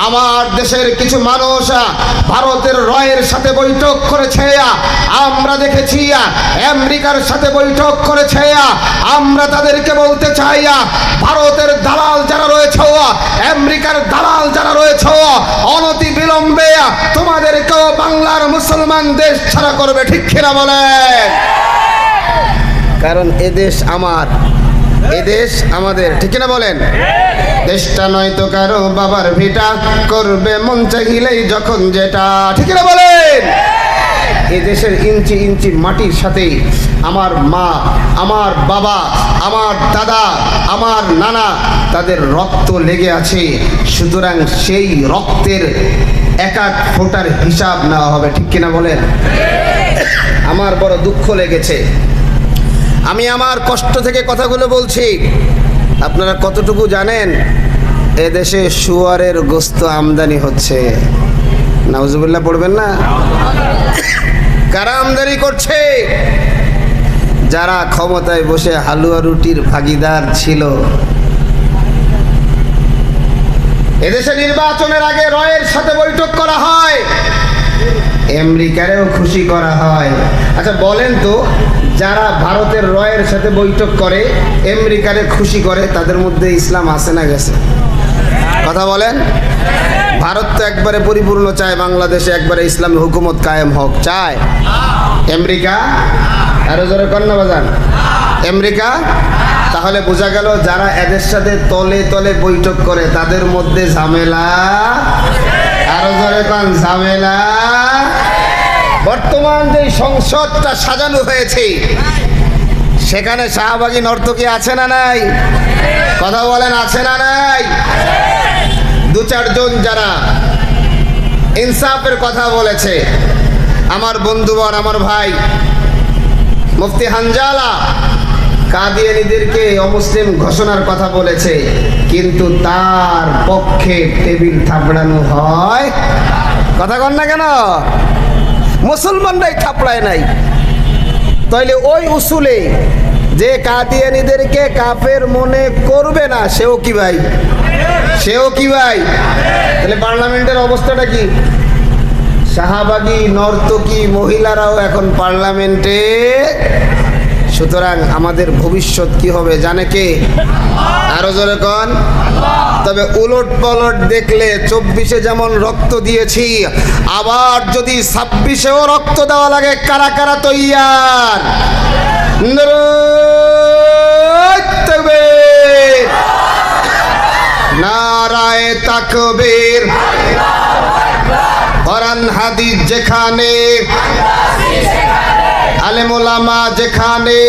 আমার দেশের কিছু মানুষ ভারতের রয়ের সাথে বৈঠক করেছে, আমরা দেখেছি। আমেরিকার সাথে বৈঠক করেছে। আমরা তাদেরকে বলতে চাই, ভারতের দালাল যারা রয়েছে, আমেরিকার দালাল যারা রয়েছে, অনতি বিলম্বে তোমাদেরকেও বাংলার মুসলমান দেশ ছাড়া করবে, ঠিক কিনা বলেন? কারণ এদেশ আমার, এদেশ আমাদের, ঠিক কিনা বলেন? দেশটা নয়তো কারো বাবার ভিটা, করবে মন চাইলেই যখন যেটা, ঠিক কিনা বলেন? এই দেশের ইঞ্চি ইঞ্চি মাটির সাথে আমার মা, আমার বাবা, আমার দাদা, আমার নানা, তাদের রক্ত লেগে আছে। সুতরাং সেই রক্তের এক এক ফোঁটার হিসাব নেওয়া হবে, ঠিক কিনা বলেন? আমার বড় দুঃখ লেগেছে। আমি আমার কষ্ট থেকে কথাগুলো বলছি। আপনারা কতটুকু জানেন এদেশে শুয়ারের গোস্ত আমদানি হচ্ছে? নাউজুবিল্লাহ পড়বেন না? কারা আমদানি করছে? যারা ক্ষমতায় বসে হালুয়া রুটির ভাগিদার ছিল। এদেশে নির্বাচনের আগে রয়ের সাথে বৈঠক করা হয়, আমেরিকারেও খুশি করা হয়। আচ্ছা বলেন তো, যারা ভারতের রয়ের সাথে বৈঠক করে, আমেরিকারে খুশি করে, তাদের মধ্যে ইসলাম আছে না গেছে? কথা বলেন। ভারত তো একবারে পরিপূর্ণ চায় বাংলাদেশে একবারে ইসলামী হুকুমত কায়েম হোক, চায়। আমেরিকা আরো জোরে কন্যা বাজান, আমেরিকা। তাহলে বোঝা গেল যারা এদের সাথে তলে তলে বৈঠক করে তাদের মধ্যে ঝামেলা। আরো জোরে কন, ঝামেলা। বর্তমান যে সংসদটা সাজানো হয়েছে, সেখানে শাহবাগী নর্তকী আছে না নাই? কথা বলেন, আছে না নাই? দু চারজন যারা ইনসাফের কথা বলেছে, আমার বন্ধুবর, আমার ভাই মুফতি হানজালা কাদিয়ানীদেরকে অমুসলিম ঘোষণার কথা বলেছে, কিন্তু তার পক্ষে টেবিল থাপড়ানো হয়। কথা কন না কেন? মুসলমানরাই থাপড়ায় নাই। তাইলে ওই উসুলে যে কাদিয়ানীদেরকে কাফের মনে করবে না, সেও কি ভাই? সেও কি ভাই? তাহলে পার্লামেন্টের অবস্থাটা কি? শাহবাগী নর্তকী মহিলারাও এখন পার্লামেন্টে। সুতরাং আমাদের ভবিষ্যৎ কি হবে জানে কে? আরো জোরে কন। তবে উলট পালট দেখলে 24-এ যেমন রক্ত দিয়েছি, আবার যদি 26-এও রক্ত দেওয়া লাগে, কারা কারা তৈয়ার? নারায়ে তাকবীর, কোরআন হাদিস যেখানে, আলেম ওলামা যেখানে,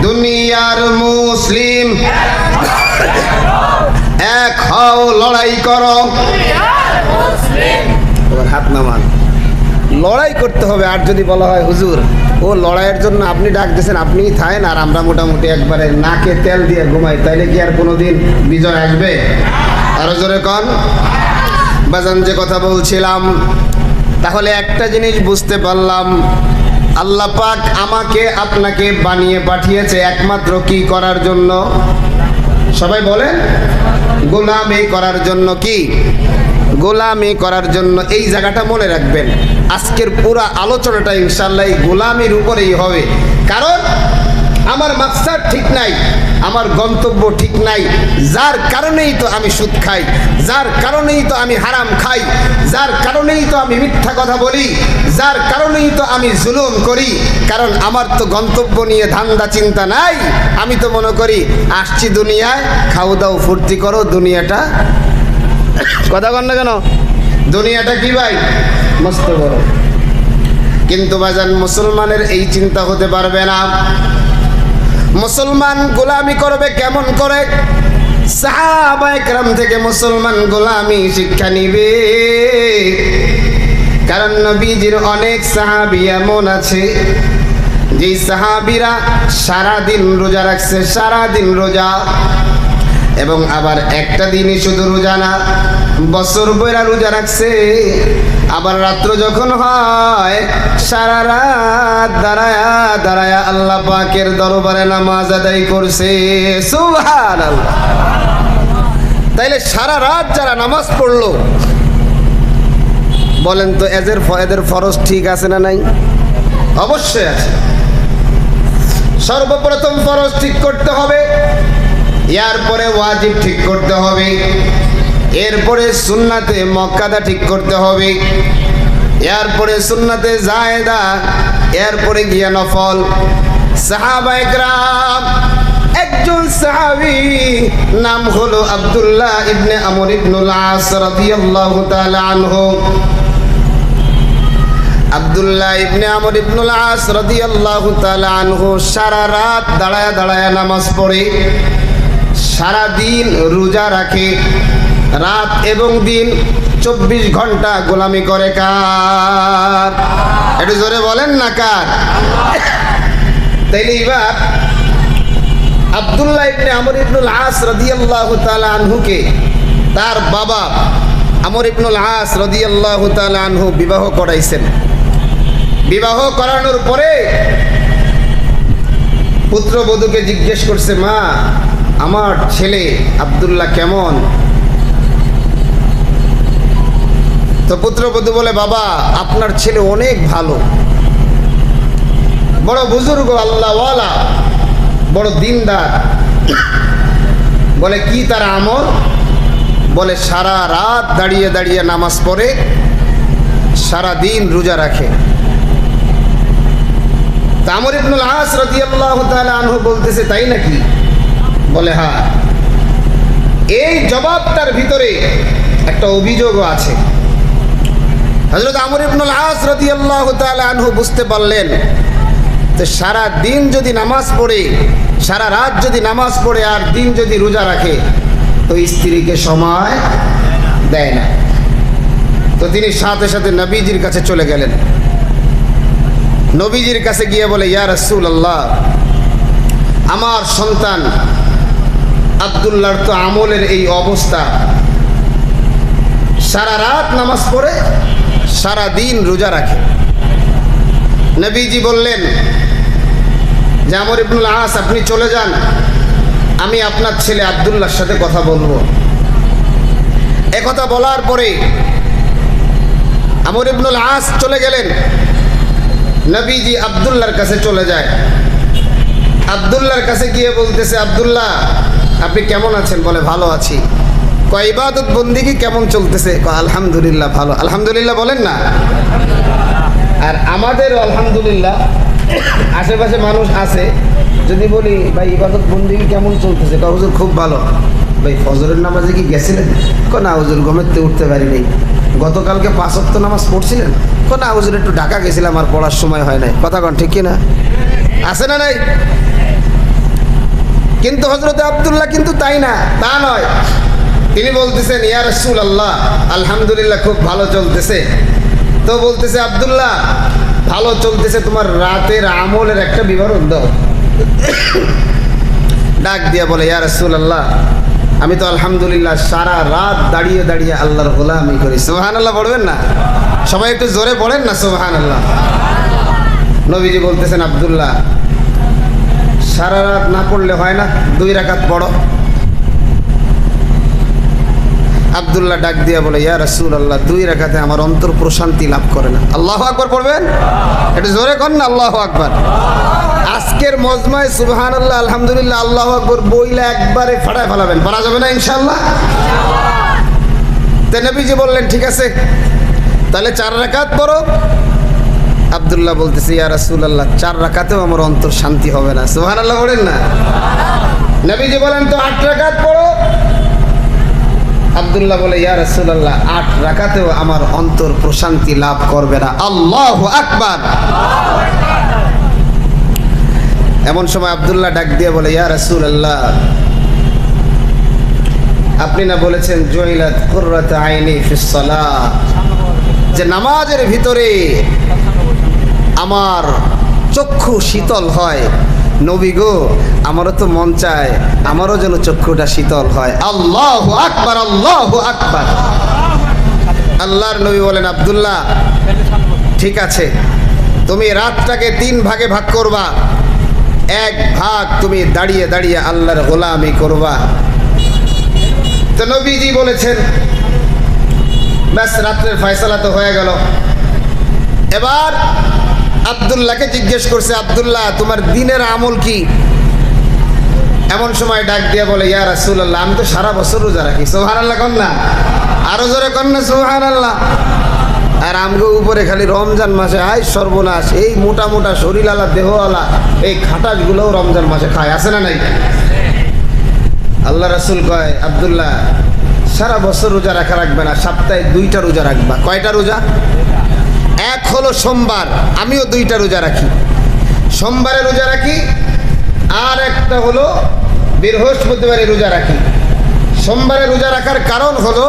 দুনিয়ার মুসলিম এক হও, লড়াই করো। হাত নামান। লড়াই করতে হবে। আর যদি বলা হয় হুজুর ও লড়াইয়ের জন্য আপনি ডাক দিয়েছেন, আপনিই থাকেন আর আমরা মোটামুটি একবারে নাকে তেল দিয়ে ঘুমাই, তাইলে কি আর কোনোদিন বিজয় আসবে? আরো জোরে কন। বাজান যে কথা বলছিলাম, তাহলে একটা জিনিস বুঝতে পারলাম, আল্লাহ পাক আমাকে আপনাকে বানিয়ে পাঠিয়েছে একমাত্র কি করার জন্য? সবাই বলেন, গোলামি করার জন্য। কি? গোলামি করার জন্য। এই জায়গাটা মনে রাখবেন। আজকের পুরো আলোচনাটা ইনশাআল্লাহ গোলামির উপরেই হবে। কারণ আমার মাকসাদ ঠিক নাই, আমার গন্তব্য ঠিক নাই, যার কারণেই তো আমি সুদ খাই, যার কারণেই তো আমি হারাম খাই, যার কারণেই তো আমি মিথ্যা কথা বলি, যার কারণেই তো আমি জুলুম করি। কারণ আমার তো গন্তব্য নিয়ে ধান্দা চিন্তা নাই। আমি তো মনে করি আসছি দুনিয়ায়, খাও দাও ফুর্তি করো, দুনিয়াটা কথা কন না কেন? দুনিয়াটা কি ভাই? মস্ত বড়। কিন্তু বাজান মুসলমানের এই চিন্তা হতে পারবে না। মুসলমান গোলামি করবে কেমন করে? সাহাবায়ে কেরাম থেকে মুসলমান গোলামি শিক্ষা নিবে। কারণ নবীজির অনেক সাহাবী এমন আছে যে সাহাবীরা সারাদিন রোজা রাখছে, সারাদিন রোজা, এবং আবার একটা দিনই শুধু রোজা না, বছর বইরা রোজা রাখছে। আবার রাত্র যখন হয়, সারা রাত দাঁড়ায়া দাঁড়ায়া আল্লাহ পাকের দরবারে নামাজ আদায় করছে। সুবহানাল্লাহ। তাইলে সারা রাত যারা নামাজ পড়লো, বলেন তো এদের ফরজ ঠিক আছে না নাই? অবশ্যই আছে। সর্বপ্রথম ফরজ ঠিক করতে হবে, এরপরে ওয়াজিব ঠিক করতে হবে, এরপরে সুন্নাতে মুআক্কাদা ঠিক করতে হবে, এরপরে সুন্নাতে জায়েদা, এরপরে গিয়া নফল। সাহাবায়ে কেরাম, একজন সাহাবী নাম হলো আব্দুল্লাহ ইবনে আমর ইবনুল আস রাদিয়াল্লাহু তাআলা আনহু। আব্দুল্লাহ ইবনে আমর ইবনুল আস রাদিয়াল্লাহু তাআলা আনহু সারা রাত দাঁড়ায়া দাঁড়ায়া নামাজ পড়ে, সারা দিন রোজা রাখে, রাত এবং দিন 24 ঘন্টা গোলামি করে। কার? একটু জোরে বলেন না কার? তাইলে এবার আব্দুল্লাহ ইবনে আমর ইবনুল আস রাদিয়াল্লাহু তাআলা আনহুকে তার বাবা আমর ইবনুল আস রাদিয়াল্লাহু তাআলা আনহু বিবাহ করাইছেন। বিবাহ করানোর পরে পুত্রবধূকে জিজ্ঞেস করছে, মা, আমার ছেলে আব্দুল্লাহ কেমন? তো পুত্রবধূ বলে, বাবা, আপনার ছেলে অনেক ভালো, বড় বুজুর্গ, আল্লাহওয়ালা, বড় দিনদার। বলে, কি তার আমল? বলে, সারা রাত দাঁড়িয়ে দাঁড়িয়ে নামাজ পড়ে, সারা দিন রোজা রাখে। আমর ইবনুল আস রাদিয়াল্লাহু তাআলা আনহু বলতেছে, তাই নাকি? বলে, হ্যাঁ। এই জবাবটার ভিতরে একটা অভিযোগও আছে। হযরত আমর ইবনুল আস রাদিয়াল্লাহু তাআলা আনহু বুঝতে পারলেন যে সারা দিন যদি নামাজ পড়ে, সারা রাত যদি নামাজ পড়ে আর দিন যদি রোজা রাখে, তো স্ত্রীকে সময় দেয় না। তো তিনি সাথে সাথে নবীজির কাছে চলে গেলেন। নবীজির কাছে গিয়ে বলে, ইয়া রাসূলুল্লাহ, আমার সন্তান আব্দুল্লাহর তো আমলের এই অবস্থা, সারা রাত নামাজ পড়ে, সারা দিন রোজা রাখে। নবীজি বললেন যে, আমর ইবনুল আস, আপনি চলে যান, আমি আপনার ছেলে আব্দুল্লাহর সাথে কথা বলবো। একথা বলার পরে আমর ইবনুল আস চলে গেলেন। নবীজি আব্দুল্লাহর কাছে চলে যায়। আব্দুল্লাহর কাছে গিয়ে বলতেছে, আব্দুল্লাহ, আপনি কেমন আছেন? বলে, ভালো আছি। কয়, ইবাদত বন্দিগি কেমন চলতেছে? কয়, আলহামদুলিল্লাহ ভালো। আলহামদুলিল্লাহ বলেন না। আর আমাদের আলহামদুলিল্লাহ, আশেপাশে মানুষ আছে, যদি বলি, ভাই ইবাদত বন্দিগি কেমন চলতেছে? কয়, হুজুর খুব ভালো। ভাই ফজরের নামাজে কি গেছিলেন? কয়, না হুজুর, ঘুমেতে উঠতে পারিনি। গতকালকে 5 ওয়াক্ত নামাজ পড়ছিলেন? কয়, না হুজুর, একটু ঢাকা গেছিলাম, আর পড়ার সময় হয় নাই। কথা কন ঠিক কিনা? আছে না নাই? কিন্তু হযরত আব্দুল্লাহ কিন্তু তাই না, তা নয়। তিনি বলতেছেন, ইয়া রাসূলুল্লাহ, আলহামদুলিল্লাহ খুব ভালো চলতেছে। তো বলতেছে, আব্দুল্লাহ, ভালো চলতেছে, তোমার রাতের আমলের একটা বিবরণ দাও। ডাক দিয়া বলে, ইয়া রাসূলুল্লাহ, আমি তো আলহামদুলিল্লাহ সারা রাত দাঁড়িয়ে দাঁড়িয়ে আল্লাহর গোলামি করি। সুবহানাল্লাহ পড়বেন না? সবাই একটু জোরে পড়েন না সুবহানাল্লাহ। নবীজি বলতেছেন, আব্দুল্লাহ, সারা রাত না পড়লে হয় না, 2 রাকাত পড়ো। আব্দুল্লাহ ডাক দিয়া বলে, ইয়া রাসূলুল্লাহ, 2 রাকাতে আমার অন্তর প্রশান্তি লাভ করে না। আল্লাহু আকবার পড়বেন? একটু জোরে কর না, আল্লাহু আকবার। আজকের মজমায় সুবহানাল্লাহ, আলহামদুলিল্লাহ, আল্লাহু আকবার বইলা একবারে ফাটায় ফেলাবেন, পারা যাবে না ইনশাআল্লাহ। তো নবীজি বললেন, ঠিক আছে, তাহলে 4 রাকাত পড়ো। আব্দুল্লাহ বলতেছে, ইয়া রাসূলুল্লাহ, 4 রাকাতেও আমার অন্তর শান্তি হবে না। সুবহানাল্লাহ বলেন না। নবীজি বলেন, তো 8 রাকাত পড়ো। আব্দুল্লাহ বলে, ইয়া রাসূলুল্লাহ, 8 রাকাতেও আমার অন্তর প্রশান্তি লাভ করবে না। আল্লাহু আকবার। এমন সময় আব্দুল্লাহ ডাক দিয়ে বলে, ইয়া রাসূলুল্লাহ, আপনি না বলেছেন জুইলাত কুররাতু আইনি ফিস সালাহ, যে নামাজের ভিতরে আমার চক্ষু শীতল হয়। নবী গো, আমারও তো মন চায় আমারও যেন চক্ষুটা শীতল হয়। আল্লাহু আকবার, আল্লাহু আকবার। আল্লাহর নবী বলেন, আব্দুল্লাহ, ঠিক আছে, তুমি রাতটাকে 3 ভাগে ভাগ করবা। 1 ভাগ তুমি দাঁড়িয়ে দাঁড়িয়ে আল্লাহর গোলামি করবা, তো নবীজি বলেছেন, ব্যাস রাত্রের ফয়সালা তো হয়ে গেল। এবার আব্দুল্লাহকে জিজ্ঞেস করছে, আব্দুল্লাহ তোমার দিনের আমল কি? এমন সময় ডাক দিয়ে বলে, ইয়া রাসূলুল্লাহ আমি তো সারা বছর রোজা রাখি। সুবহানাল্লাহ কন না, আরো জোরে কন না সুবহানাল্লাহ। আর আমগো উপরে খালি রমজান মাসে আয় সর্বনাশ, এই মোটা মোটা শরীরওয়ালা দেহওয়ালা এই খাটাসগুলোও রমজান মাসে খায়, আছে না নাই? আল্লাহ রাসূল কয়, আব্দুল্লাহ সারা বছর রোজা রাখা রাখবে না, সপ্তাহে 2টা রোজা রাখবা। কয়টা রোজা? এক হলো সোমবার, আমিও 2টা রোজা রাখি, সোমবারে রোজা রাখি, আর একটা হলো বৃহস্পতিবারে রোজা রাখি। সোমবারে রোজা রাখার কারণ হলো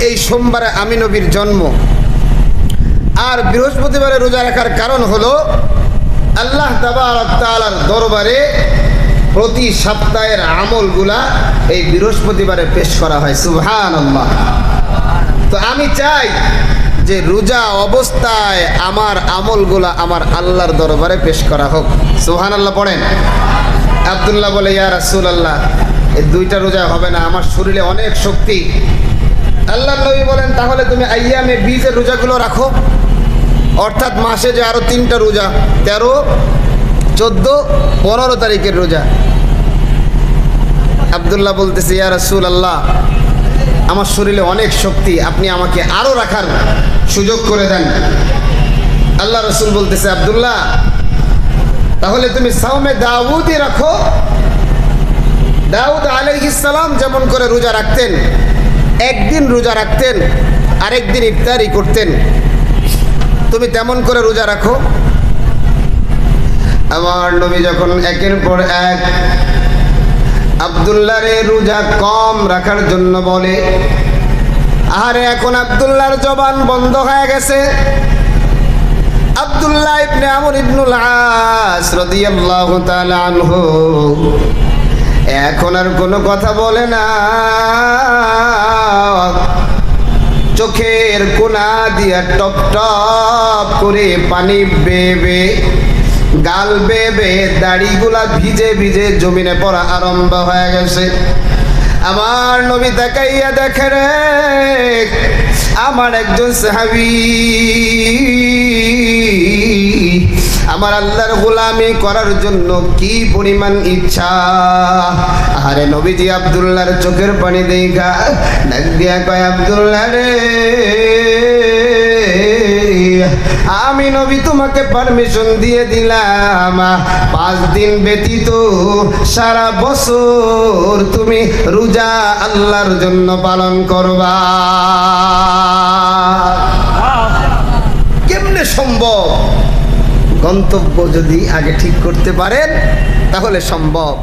এই সোমবারে আমি নবীর জন্ম, আর বৃহস্পতিবারে রোজা রাখার কারণ হলো আল্লাহ তাবারক তাআলার দরবারে প্রতি সপ্তাহের আমলগুলা এই বৃহস্পতিবারে পেশ করা হয়। সুবহানাল্লাহ। তো আমি চাই যে রোজা অবস্থায় আমার আমলগুলা আমার আল্লাহর দরবারে পেশ করা হোক। সুবহানাল্লাহ পড়েন। আব্দুল্লাহ বলে, ইয়া রাসূলুল্লাহ এই 2টা রোজা হবে না, আমার শরীরে অনেক শক্তি। আল্লাহর নবী বলেন, তাহলে তুমি আইয়ামে বীজের রোজাগুলো রাখো, অর্থাৎ মাসে যে আরো 3টা রোজা, 13, 14, 15 তারিখের রোজা। আব্দুল্লাহ বলতেছে, ইয়া রাসূলুল্লাহ আমার শরীরে অনেক শক্তি, আপনি আমাকে আরো রাখার সুযোগ করে দেন। আল্লাহ রাসূল বলতেছে, আব্দুল্লাহ তাহলে তুমি সাওমে দাউদই রাখো। দাউদ আলাইহিস সালাম যেমন করে রোজা রাখতেন, একদিন রোজা রাখতেন আরেকদিন ইফতারি করতেন, তুমি তেমন করে রোজা রাখো। আমার নবী যখন একের পর এক আব্দুল্লাহরে রোজা কম রাখার জন্য বলে, আরে এখন আব্দুল্লাহর জবান বন্ধ হয়ে গেছে। আব্দুল্লাহ ইবনে আমর ইবনুল আস রাদিয়াল্লাহু তাআলা আনহু এখন আর কোনো কথা বলে না, চোখের কোনা দিয়া টপ টপ করে পানি বেবে, গাল বেবে, দাড়িগুলা ভিজে ভিজে জমিনে পড়া আরম্ভ হয়ে গেছে। আমার নবী তাকাইয়া দেখে রে, আমার একজন সাহাবী আমার আল্লাহর গোলামি করার জন্য কি পরিমাণ ইচ্ছা। আরে নবীজি আব্দুল্লাহর চোখের পানি দেখা ডাক দিয়া কয়, আব্দুল্লাহ রে আমি নবী তোমাকে পারমিশন দিয়ে দিলাম, 5 দিন ব্যতীত সারা বছর তুমি রোজা আল্লাহর জন্য পালন করবা। কেমনে সম্ভব? গন্তব্য যদি আগে ঠিক করতে পারেন তাহলে সম্ভব।